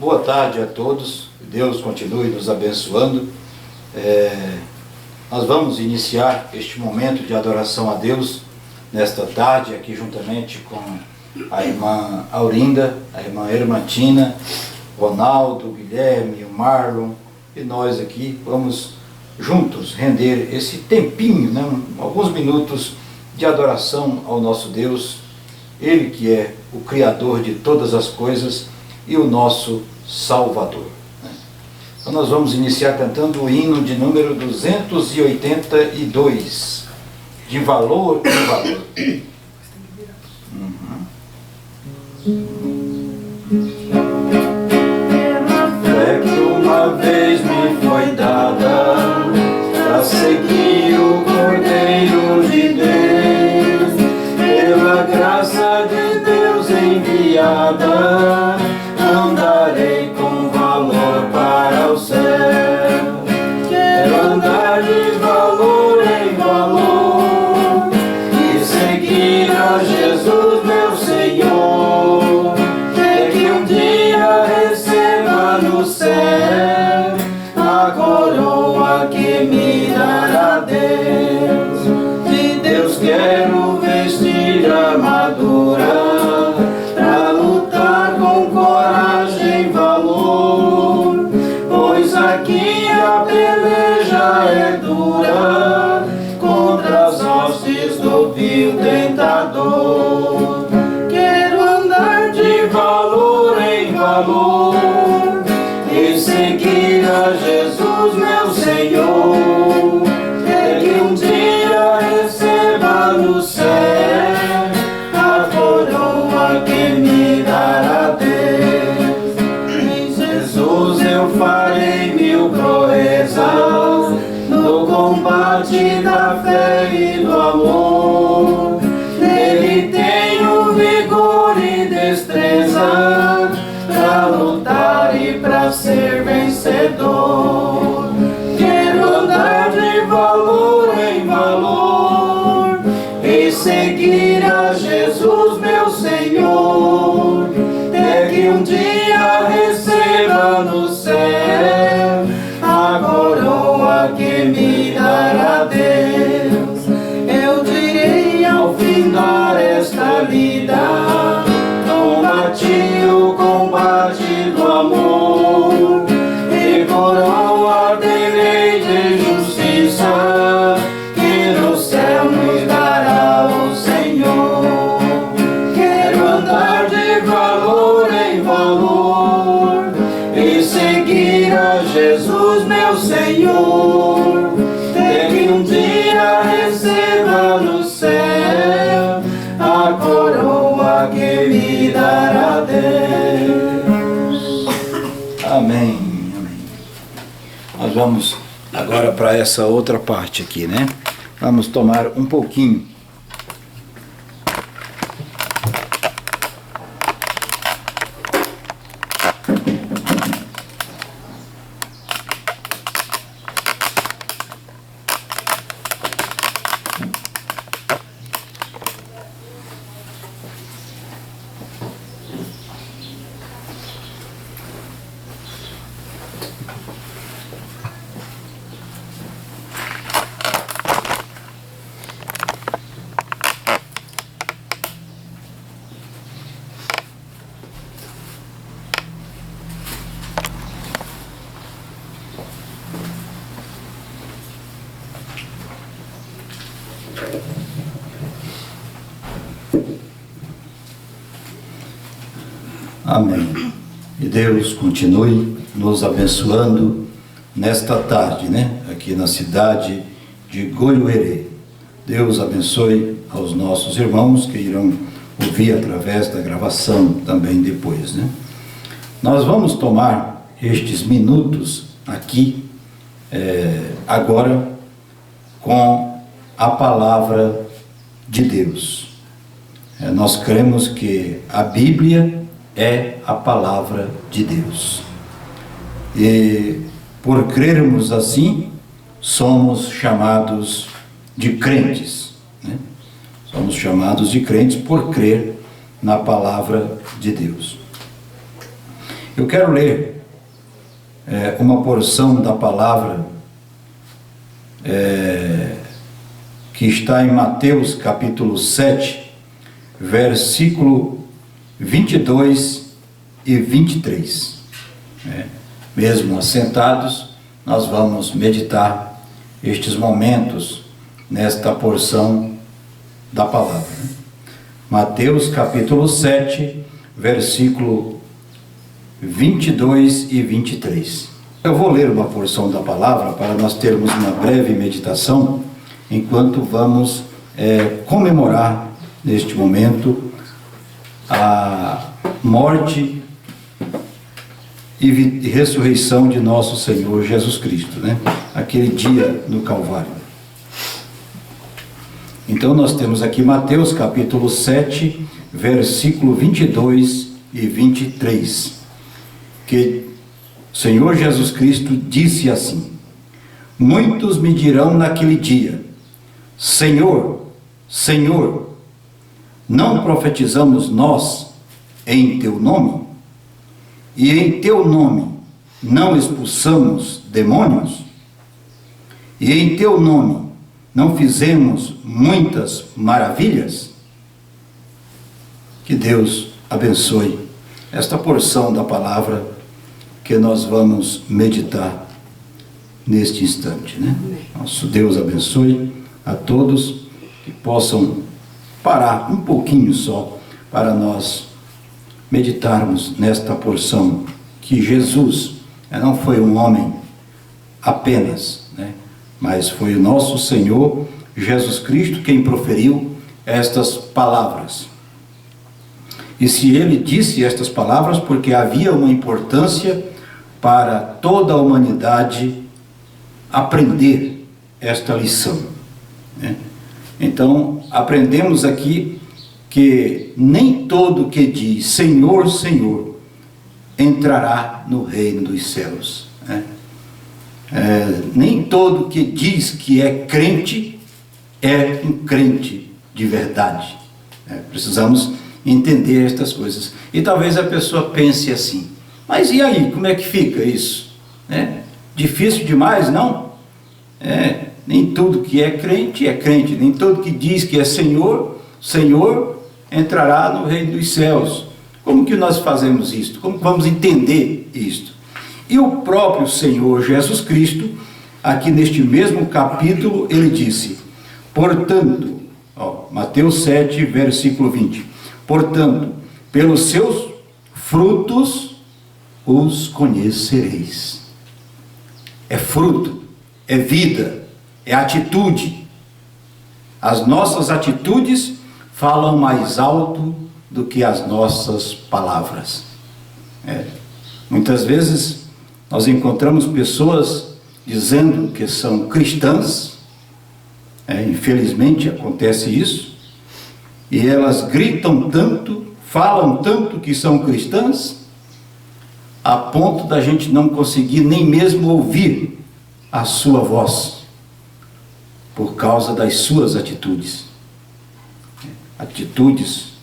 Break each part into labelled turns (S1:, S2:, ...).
S1: boa tarde a todos, Deus continue nos abençoando. Nós vamos iniciar este momento de adoração a Deus nesta tarde, aqui juntamente com a irmã Aurinda, a irmã Hermantina, Ronaldo, Guilherme, o Marlon, e nós aqui vamos juntos render esse tempinho, né, alguns minutos de adoração ao nosso Deus, Ele que é o Criador de todas as coisas e o nosso Salvador. Então nós vamos iniciar cantando o hino de número 282, de valor em valor. Fé que uma vez me foi dada para seguir o Cordeiro de Deus, pela graça de Deus enviada, andarei com valor para o céu. Quero andar de valor em valor e seguir a Jesus meu Senhor, que um dia receba no céu a coroa que me dará Deus. De Deus quero vestir a armadura pra lutar com coragem e valor, pois aqui a peleja é dura contra as hostes do vil tentador. Quero andar de valor em valor e seguir a Jesus meu Senhor, que um dia receba no céu a coroa que me dará Deus. Em Jesus eu farei mil proezas no combate da fé e do amor. Nele tenho vigor e destreza pra lutar e pra ser vencedor. Quero andar de valor em valor e seguir a Jesus meu Senhor, até que um dia receba no céu a coroa que me dará Deus. Eu direi ao findar esta lida, combati o combate do amor, e coroa terei de justiça, que no céu me dará o Senhor. Quero andar de valor em valor e seguir a Jesus meu Senhor, até que um dia receba no céu a coroa que me dará Deus. Amém, amém. Nós vamos agora para essa outra parte aqui, né? Vamos tomar um pouquinho. Amém. E Deus continue nos abençoando nesta tarde, né? Aqui na cidade de Goiuerê. Deus abençoe aos nossos irmãos que irão ouvir através da gravação também depois, né? Nós vamos tomar estes minutos aqui, agora, com a palavra de Deus. Nós cremos que a Bíblia é a palavra de Deus. E por crermos assim, somos chamados de crentes, né? Somos chamados de crentes por crer na palavra de Deus. Eu quero ler uma porção da palavra que está em Mateus capítulo 7, versículo 22 e 23. Mesmo assentados, nós vamos meditar estes momentos nesta porção da palavra. Mateus capítulo 7, versículo 22 e 23. Eu vou ler uma porção da palavra para nós termos uma breve meditação, enquanto vamos comemorar neste momento a morte e ressurreição de nosso Senhor Jesus Cristo, aquele dia no Calvário. Então nós temos aqui Mateus capítulo 7, versículo 22 e 23, que o Senhor Jesus Cristo disse assim: muitos me dirão naquele dia: Senhor, Senhor, não profetizamos nós em teu nome? E em teu nome não expulsamos demônios? E em teu nome não fizemos muitas maravilhas? Que Deus abençoe esta porção da palavra que nós vamos meditar neste instante, Nosso Deus abençoe a todos, que possam parar um pouquinho só para nós meditarmos nesta porção, que Jesus não foi um homem apenas, mas foi o nosso Senhor Jesus Cristo quem proferiu estas palavras. E se ele disse estas palavras, porque havia uma importância para toda a humanidade aprender esta lição, Então, aprendemos aqui que nem todo que diz Senhor, Senhor entrará no reino dos céus, nem todo que diz que é crente é um crente de verdade, Precisamos entender estas coisas. E talvez a pessoa pense assim: mas e aí, como é que fica isso? Difícil demais, não? Nem tudo que é crente, nem todo que diz que é Senhor, Senhor entrará no reino dos céus. Como que nós fazemos isto? Como que vamos entender isto? E o próprio Senhor Jesus Cristo, aqui neste mesmo capítulo, ele disse: portanto, Mateus 7, versículo 20, portanto, pelos seus frutos os conhecereis. É fruto, é vida, é atitude. As nossas atitudes falam mais alto do que as nossas palavras. Muitas vezes nós encontramos pessoas dizendo que são cristãs, infelizmente acontece isso, e elas gritam tanto, falam tanto que são cristãs, a ponto da gente não conseguir nem mesmo ouvir a sua voz, por causa das suas atitudes. Atitudes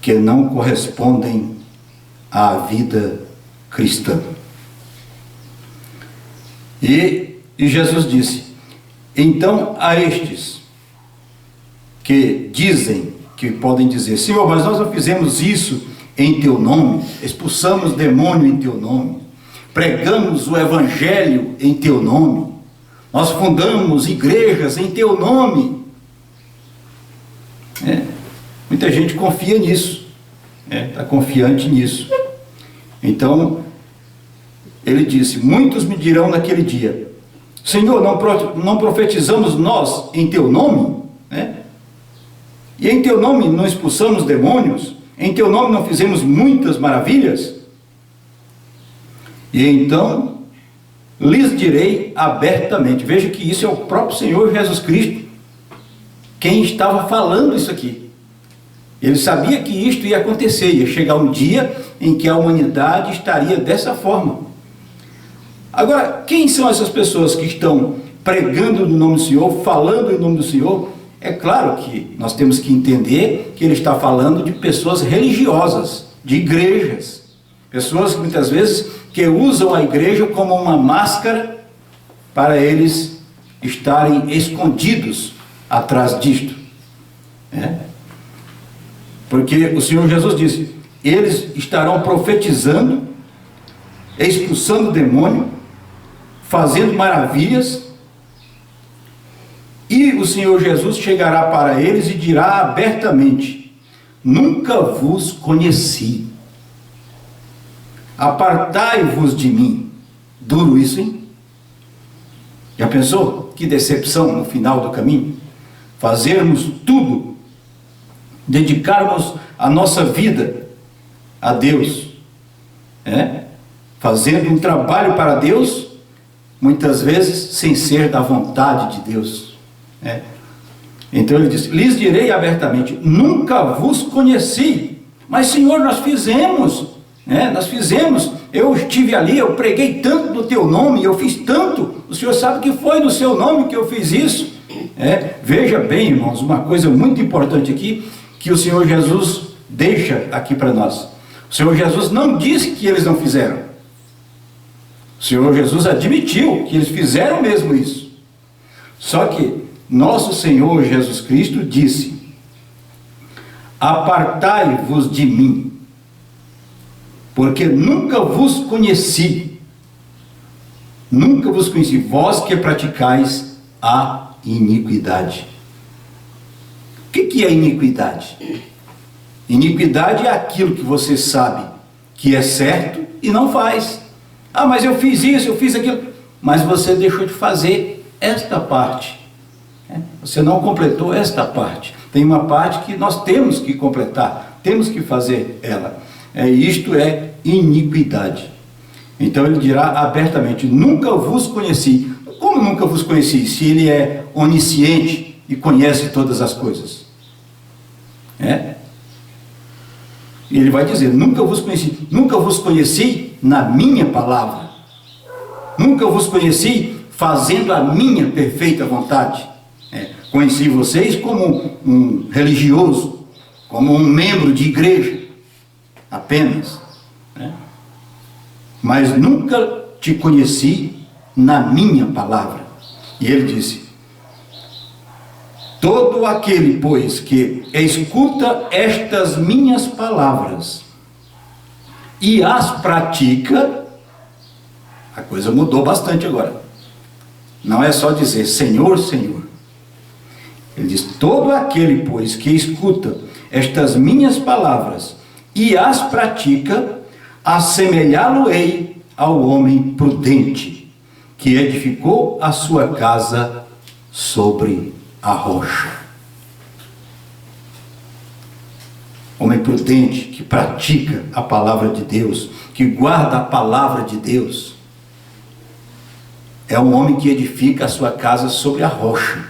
S1: que não correspondem à vida cristã. E Jesus disse: então a estes que dizem, que podem dizer: Senhor, mas nós não fizemos isso em teu nome, expulsamos demônio em teu nome, pregamos o evangelho em teu nome, nós fundamos igrejas em teu nome. Muita gente confia nisso, está confiante nisso. Então ele disse: muitos me dirão naquele dia: Senhor, não profetizamos nós em teu nome? E em teu nome não expulsamos demônios? Em teu nome não fizemos muitas maravilhas? E então lhes direi abertamente. Veja que isso é o próprio Senhor Jesus Cristo quem estava falando isso aqui. Ele sabia que isto ia acontecer, ia chegar um dia em que a humanidade estaria dessa forma. Agora, quem são essas pessoas que estão pregando no nome do Senhor, falando em nome do Senhor? É claro que nós temos que entender que ele está falando de pessoas religiosas, de igrejas. Pessoas que muitas vezes que usam a igreja como uma máscara para eles estarem escondidos atrás disto. Porque o Senhor Jesus disse, eles estarão profetizando, expulsando o demônio, fazendo maravilhas, e o Senhor Jesus chegará para eles e dirá abertamente, nunca vos conheci, apartai-vos de mim. Duro isso, hein? Já pensou? Que decepção no final do caminho? Fazermos tudo, dedicarmos a nossa vida a Deus, fazendo um trabalho para Deus, muitas vezes sem ser da vontade de Deus. Então ele disse, lhes direi abertamente, nunca vos conheci. Mas Senhor, nós fizemos, eu estive ali, eu preguei tanto no teu nome, eu fiz tanto, o Senhor sabe que foi no seu nome que eu fiz isso. Veja bem, irmãos, uma coisa muito importante aqui, que o Senhor Jesus deixa aqui para nós. O Senhor Jesus não disse que eles não fizeram. O Senhor Jesus admitiu que eles fizeram mesmo isso. Só que nosso Senhor Jesus Cristo disse, apartai-vos de mim, porque nunca vos conheci, vós que praticais a iniquidade. O que é iniquidade? Iniquidade é aquilo que você sabe que é certo e não faz. Mas eu fiz isso, eu fiz aquilo, mas você deixou de fazer esta parte. Você não completou esta parte. Tem uma parte que nós temos que completar, temos que fazer ela. Isto é iniquidade. Então ele dirá abertamente, nunca vos conheci. Como nunca vos conheci? Se ele é onisciente e conhece todas as coisas. Ele vai dizer, nunca vos conheci na minha palavra. Nunca vos conheci fazendo a minha perfeita vontade. Conheci vocês como um religioso, como um membro de igreja, apenas. Mas nunca te conheci na minha palavra. E ele disse, todo aquele, pois, que escuta estas minhas palavras e as pratica, a coisa mudou bastante agora. Não é só dizer Senhor, Senhor. Ele diz, todo aquele, pois, que escuta estas minhas palavras e as pratica, assemelhá-lo-ei ao homem prudente, que edificou a sua casa sobre a rocha. Homem prudente que pratica a palavra de Deus, que guarda a palavra de Deus, é um homem que edifica a sua casa sobre a rocha.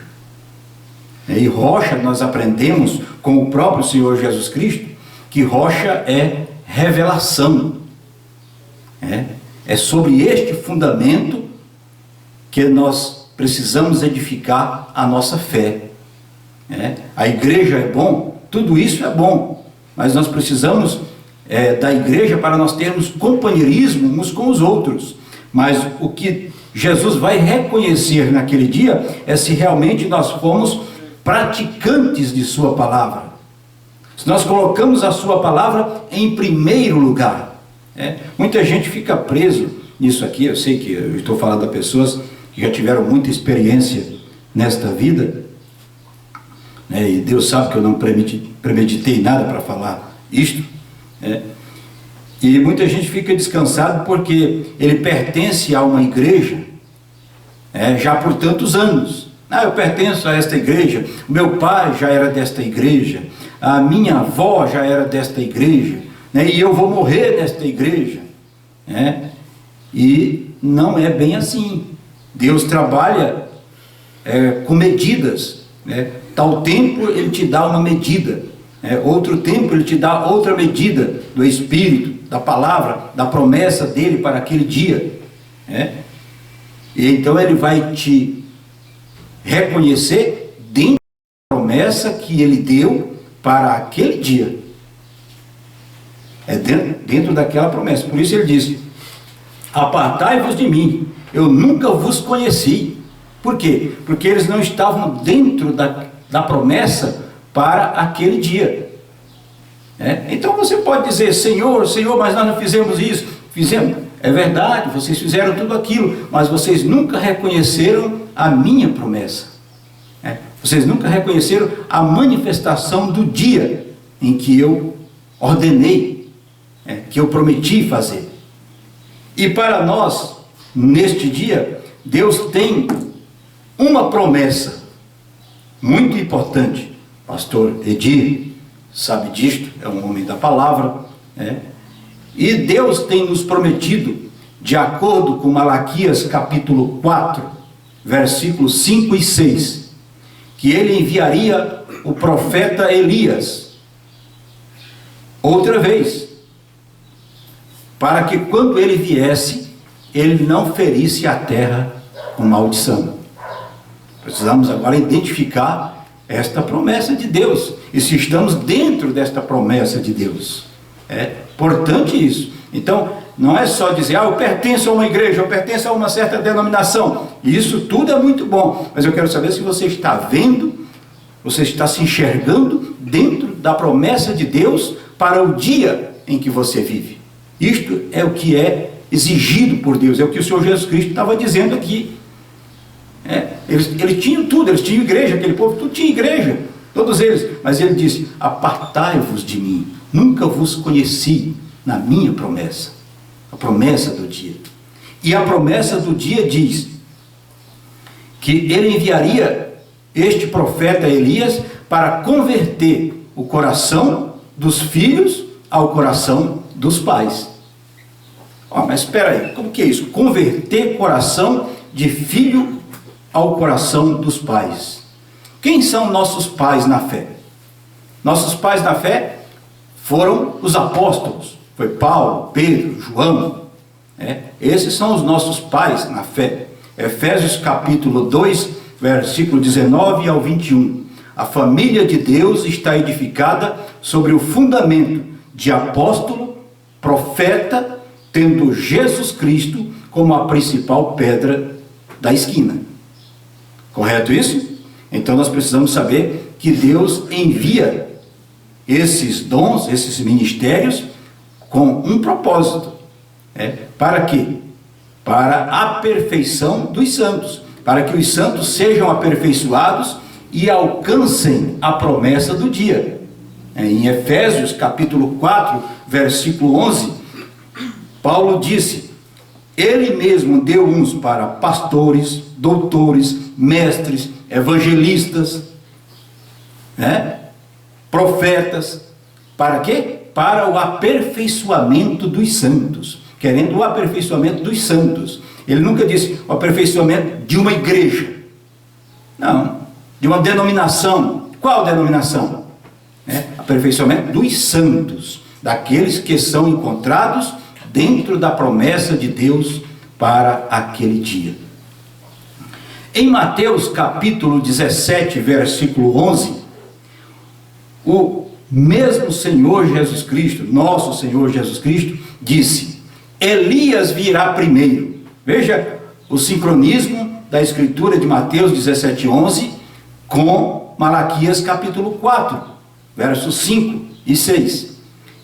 S1: E rocha, nós aprendemos com o próprio Senhor Jesus Cristo, que rocha é revelação. É sobre este fundamento que nós precisamos edificar a nossa fé. A igreja é bom, tudo isso é bom, mas nós precisamos da igreja para nós termos companheirismo uns com os outros. Mas o que Jesus vai reconhecer naquele dia é se realmente nós fomos praticantes de sua palavra. Se nós colocamos a sua palavra em primeiro lugar. Muita gente fica preso nisso aqui. Eu sei que eu estou falando a pessoas que já tiveram muita experiência nesta vida, e Deus sabe que eu não premeditei nada para falar isto, e muita gente fica descansado porque ele pertence a uma igreja já por tantos anos. Eu pertenço a esta igreja, o meu pai já era desta igreja, a minha avó já era desta igreja, e eu vou morrer nesta igreja. E não é bem assim. Deus trabalha com medidas. Tal tempo ele te dá uma medida, outro tempo ele te dá outra medida do Espírito, da palavra, da promessa dele para aquele dia. E então ele vai te reconhecer dentro da promessa que ele deu para aquele dia.
S2: É dentro daquela promessa. Por isso ele diz: apartai-vos de mim, eu nunca vos conheci. Por quê? Porque eles não estavam dentro da promessa para aquele dia. Então você pode dizer: Senhor, Senhor, mas nós não fizemos isso. Fizemos. É verdade, vocês fizeram tudo aquilo, mas vocês nunca reconheceram a minha promessa. Vocês nunca reconheceram a manifestação do dia em que eu ordenei, que eu prometi fazer. E para nós, neste dia, Deus tem uma promessa muito importante. Pastor Edir sabe disto, é um homem da palavra, e Deus tem nos prometido, de acordo com Malaquias capítulo 4, versículos 5 e 6, que ele enviaria o profeta Elias outra vez, para que quando ele viesse, ele não ferisse a terra com maldição. Precisamos agora identificar esta promessa de Deus, e se estamos dentro desta promessa de Deus. É importante isso. Então, não é só dizer: eu pertenço a uma igreja, eu pertenço a uma certa denominação. Isso tudo é muito bom, mas eu quero saber se você está vendo, você está se enxergando dentro da promessa de Deus para o dia em que você vive. Isto é o que é exigido por Deus, é o que o Senhor Jesus Cristo estava dizendo aqui. Eles tinham tudo, eles tinham igreja, aquele povo tudo tinha igreja, todos eles, mas ele disse: apartai-vos de mim, nunca vos conheci na minha promessa, a promessa do dia. E a promessa do dia diz que ele enviaria este profeta Elias para converter o coração dos filhos ao coração dos pais. Mas espera aí, como que é isso? Converter coração de filho ao coração dos pais. Quem são nossos pais na fé? Nossos pais na fé foram os apóstolos. Foi Paulo, Pedro, João. Esses são os nossos pais na fé. Efésios capítulo 2, versículo 19 ao 21. A família de Deus está edificada sobre o fundamento de apóstolo, profeta, tendo Jesus Cristo como a principal pedra da esquina. Correto isso? Então nós precisamos saber que Deus envia esses dons, esses ministérios, com um propósito. Para quê? Para a perfeição dos santos, para que os santos sejam aperfeiçoados e alcancem a promessa do dia. Em Efésios capítulo 4, versículo 11, Paulo disse: ele mesmo deu uns para pastores, doutores, mestres, evangelistas, profetas. Para quê? Para o aperfeiçoamento dos santos. Querendo o aperfeiçoamento dos santos. Ele nunca disse o aperfeiçoamento de uma igreja. Não, de uma denominação. Qual denominação? Aperfeiçoamento dos santos, daqueles que são encontrados dentro da promessa de Deus para aquele dia. Em Mateus capítulo 17, versículo 11, o mesmo Senhor Jesus Cristo, nosso Senhor Jesus Cristo, disse: Elias virá primeiro. Veja o sincronismo da escritura de Mateus 17, 11 com Malaquias capítulo 4, versos 5 e 6.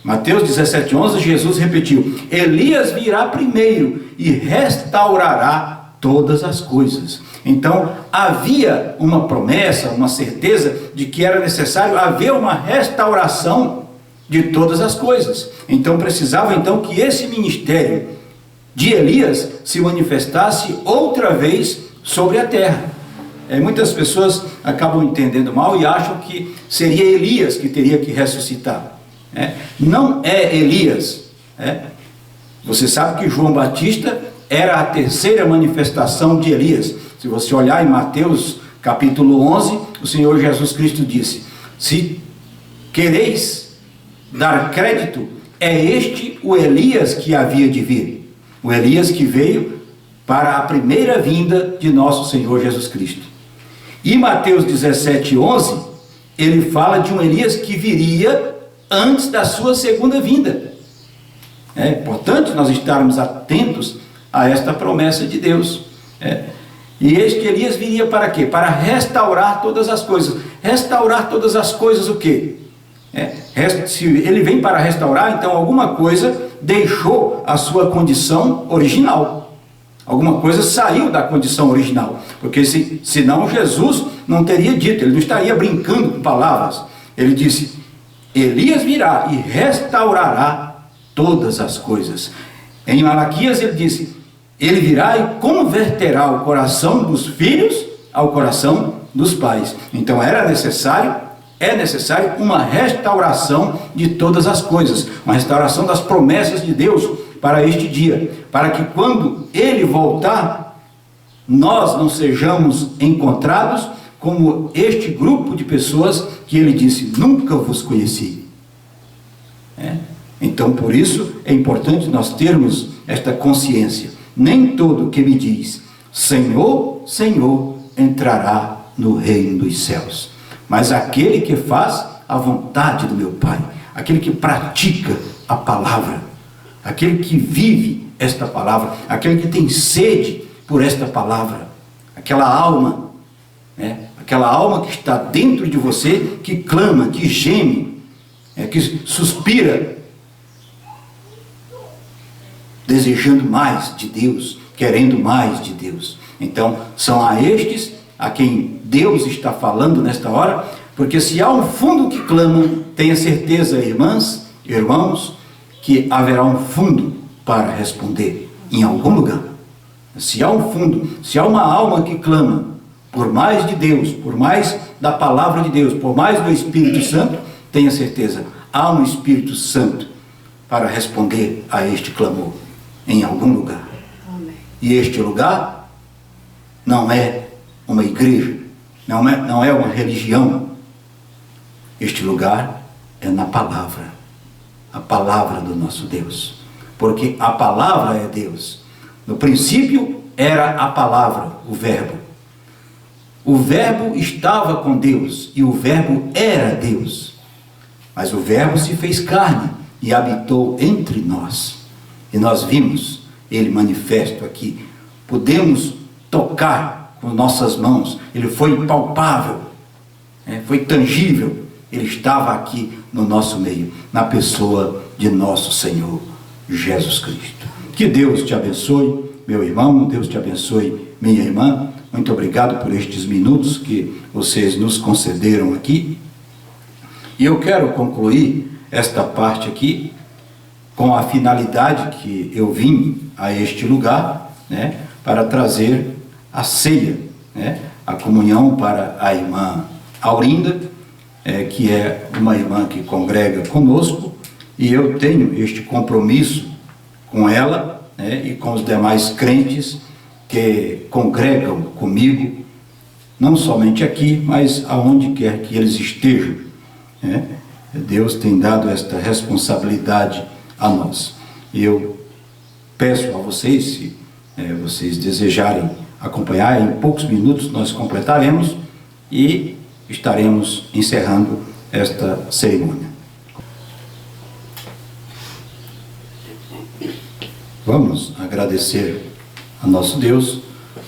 S2: Mateus 17, 11, Jesus repetiu: Elias virá primeiro e restaurará todas as coisas. Então, havia uma promessa, uma certeza de que era necessário haver uma restauração de todas as coisas. Então, precisava que esse ministério de Elias se manifestasse outra vez sobre a terra. Muitas pessoas acabam entendendo mal e acham que seria Elias que teria que ressuscitar. Não é Elias. Você sabe que João Batista era a terceira manifestação de Elias. Se você olhar em Mateus capítulo 11, o Senhor Jesus Cristo disse: se quereis dar crédito, é este o Elias que havia de vir. O Elias que veio para a primeira vinda de nosso Senhor Jesus Cristo. E Mateus 17, 11, ele fala de um Elias que viria antes da sua segunda vinda. É importante nós estarmos atentos a esta promessa de Deus. E eis que Elias viria para quê? Para restaurar todas as coisas. Restaurar todas as coisas o quê? Se ele vem para restaurar, então alguma coisa deixou a sua condição original. Alguma coisa saiu da condição original. Porque senão Jesus não teria dito, ele não estaria brincando com palavras. Ele disse, Elias virá e restaurará todas as coisas. Em Malaquias ele disse, ele virá e converterá o coração dos filhos ao coração dos pais. Então é necessário uma restauração de todas as coisas, uma restauração das promessas de Deus para este dia, para que quando ele voltar, nós não sejamos encontrados como este grupo de pessoas que ele disse, nunca vos conheci. Então por isso é importante nós termos esta consciência. Nem todo que me diz, Senhor, Senhor, entrará no reino dos céus, mas aquele que faz a vontade do meu Pai, aquele que pratica a palavra, aquele que vive esta palavra, aquele que tem sede por esta palavra, aquela alma que está dentro de você, que clama, que geme, que suspira, desejando mais de Deus, querendo mais de Deus. Então, são a estes a quem Deus está falando nesta hora, porque se há um fundo que clama, tenha certeza, irmãs, irmãos, que haverá um fundo para responder em algum lugar. Se há um fundo, se há uma alma que clama por mais de Deus, por mais da palavra de Deus, por mais do Espírito Santo, tenha certeza, há um Espírito Santo para responder a este clamor em algum lugar. Amém. E este lugar não é uma igreja, não é uma religião. Este lugar é na palavra, a palavra do nosso Deus, porque a palavra é Deus. No princípio era a palavra, o verbo. O verbo estava com Deus e o verbo era Deus. Mas o verbo se fez carne e habitou entre nós. E nós vimos ele manifesto aqui. Podemos tocar com nossas mãos. Ele foi palpável, foi tangível. Ele estava aqui no nosso meio, na pessoa de nosso Senhor Jesus Cristo. Que Deus te abençoe, meu irmão. Deus te abençoe, minha irmã. Muito obrigado por estes minutos que vocês nos concederam aqui. E eu quero concluir esta parte aqui com a finalidade que eu vim a este lugar, para trazer a ceia, a comunhão para a irmã Aurinda, que é uma irmã que congrega conosco, e eu tenho este compromisso com ela, e com os demais crentes que congregam comigo, não somente aqui, mas aonde quer que eles estejam. Deus tem dado esta responsabilidade a nós. E eu peço a vocês, se vocês desejarem acompanhar, em poucos minutos nós completaremos e estaremos encerrando esta cerimônia. Vamos agradecer a nosso Deus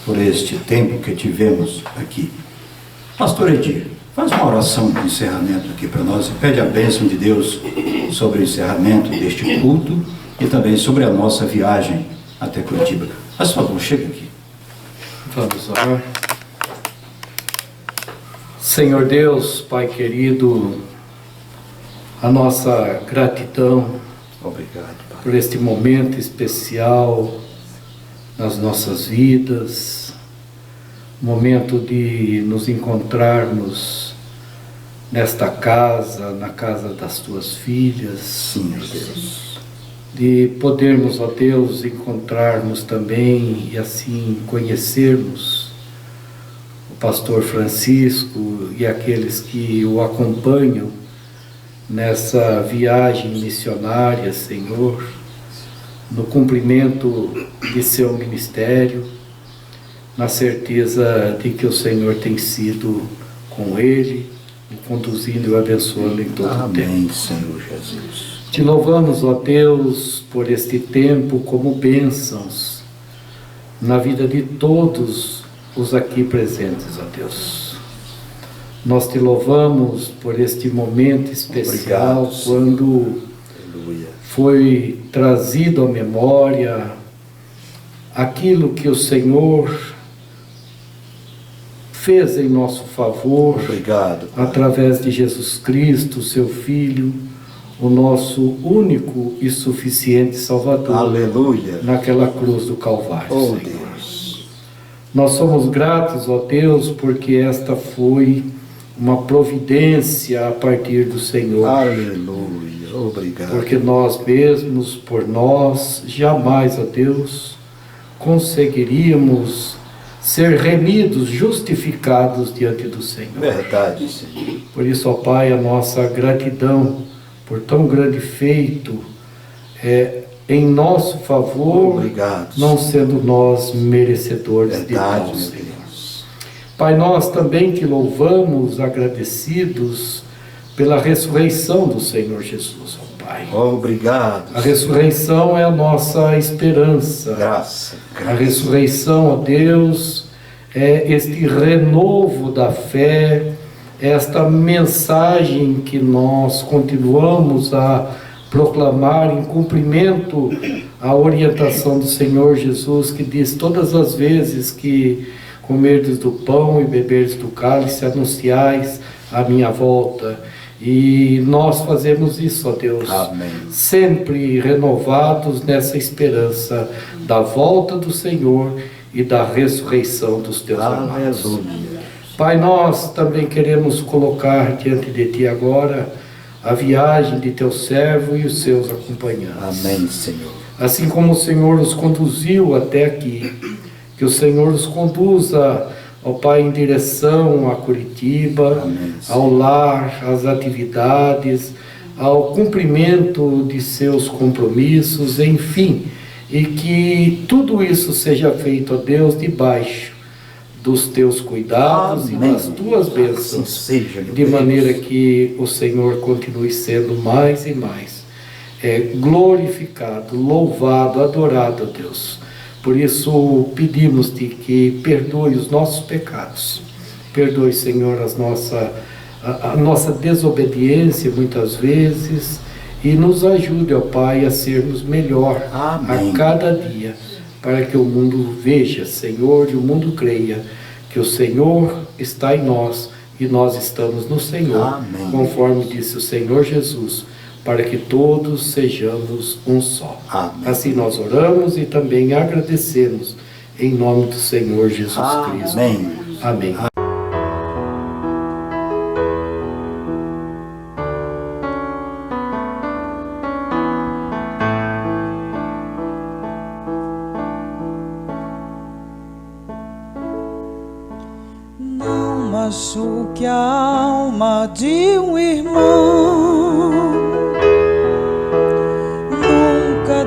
S2: por este tempo que tivemos aqui. Pastor Edir, faz uma oração de encerramento aqui para nós e pede a bênção de Deus sobre o encerramento deste culto e também sobre a nossa viagem até Curitiba. Faz favor, chega aqui.
S3: Vamos orar. Senhor Deus, Pai querido, a nossa gratidão.
S2: Obrigado, Pai,
S3: por este momento especial nas nossas vidas, momento de nos encontrarmos nesta casa, na casa das tuas filhas.
S2: Sim, Deus.
S3: De podermos, ó Deus, encontrarmos também e assim conhecermos o pastor Francisco e aqueles que o acompanham nessa viagem missionária, Senhor, no cumprimento de seu ministério, na certeza de que o Senhor tem sido com ele, o conduzindo e o abençoando em todo o tempo.
S2: Amém, Senhor Jesus.
S3: Te louvamos, ó Deus, por este tempo como bênçãos na vida de todos os aqui presentes, ó Deus. Nós te louvamos por este momento especial. Obrigado, quando Aleluia. Foi trazido à memória aquilo que o Senhor fez em nosso favor. Obrigado, Pai. Através de Jesus Cristo, seu Filho, o nosso único e suficiente Salvador. Aleluia. Naquela cruz do Calvário, Senhor. Deus. Nós somos gratos, ó Deus, porque esta foi uma providência a partir do Senhor. Aleluia. Obrigado. Porque nós mesmos, por nós, jamais, ó Deus, conseguiríamos ser remidos, justificados diante do Senhor. Verdade, Senhor. Por isso, ó Pai, a nossa gratidão por tão grande feito em nosso favor. Obrigado, não sendo nós merecedores. Verdade, de tal, Senhor. Pai, nós também te louvamos, agradecidos pela ressurreição do Senhor Jesus, ó Pai. Obrigado. A ressurreição é a nossa esperança. Graça. A ressurreição, ó Deus, é este renovo da fé, esta mensagem que nós continuamos a proclamar em cumprimento à orientação do Senhor Jesus, que diz: todas as vezes que comerdes do pão e beberdes do cálice, anunciais a minha volta. E nós fazemos isso, ó Deus. Amém. Sempre renovados nessa esperança da volta do Senhor e da ressurreição dos teus amados. Pai, nós também queremos colocar diante de Ti agora a viagem de Teu servo e os seus acompanhantes. Amém, Senhor. Assim como o Senhor os conduziu até aqui, que o Senhor os conduza, ó Pai, em direção a Curitiba, amém, ao lar, às atividades, ao cumprimento de seus compromissos, enfim, e que tudo isso seja feito, ó Deus, debaixo dos teus cuidados, amém, e das tuas bênçãos, assim seja, de Deus. Maneira que o Senhor continue sendo mais e mais glorificado, louvado, adorado, ó Deus. Por isso pedimos-te que perdoe os nossos pecados, perdoe, Senhor, a nossa desobediência muitas vezes, e nos ajude, ó Pai, a sermos melhor amém. A cada dia, para que o mundo veja, Senhor, e o mundo creia que o Senhor está em nós e nós estamos no Senhor, amém. Conforme disse o Senhor Jesus, para que todos sejamos um só. Amém. Assim nós oramos e também agradecemos em nome do Senhor Jesus Cristo. Amém. Amém.
S4: Não machuque a alma de um irmão,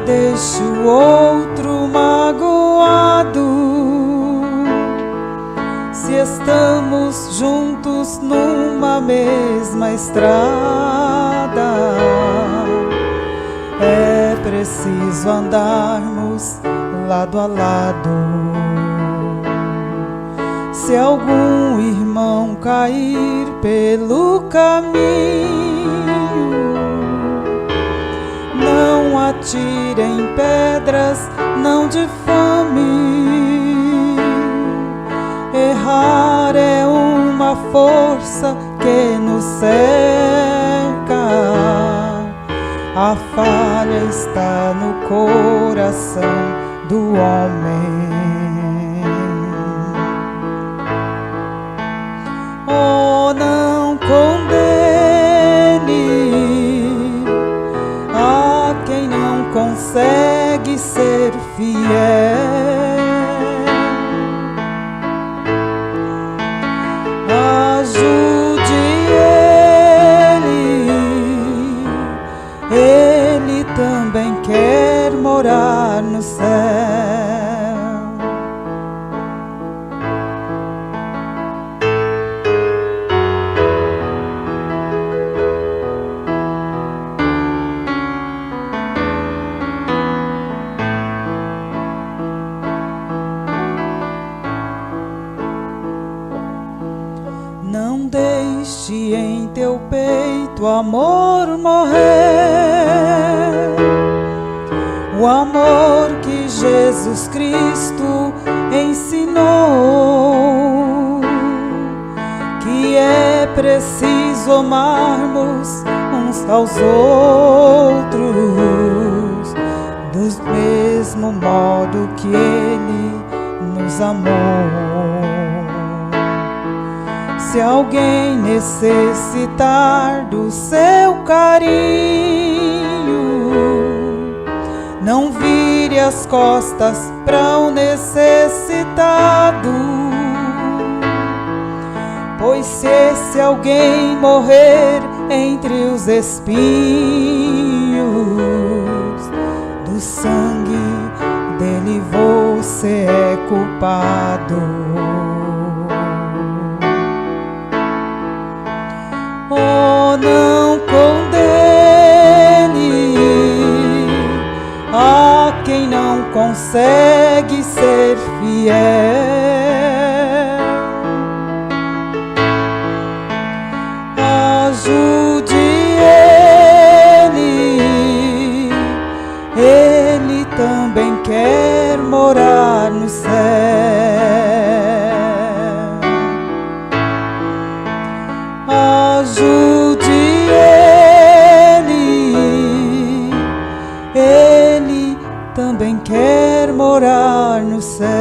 S4: deixe o outro magoado. Se estamos juntos numa mesma estrada, é preciso andarmos lado a lado. Se algum irmão cair pelo caminho, não atirem pedras, não difame. Errar é uma força que nos cerca. A falha está no coração do homem. Oh, não condene a quem não consegue ser fiel. Ajude ele também quer morar no céu. tanto amor morrer, o amor que Jesus Cristo ensinou, que é preciso amarmos uns aos outros, do mesmo modo que Ele nos amou. Se alguém necessitar do seu carinho, não vire as costas para o necessitado, pois se esse alguém morrer entre os espinhos, do sangue dele você é culpado. Oh, não condene a quem não consegue ser fiel. Ajude ele também quer morar no céu. Ajude ele também quer morar no céu.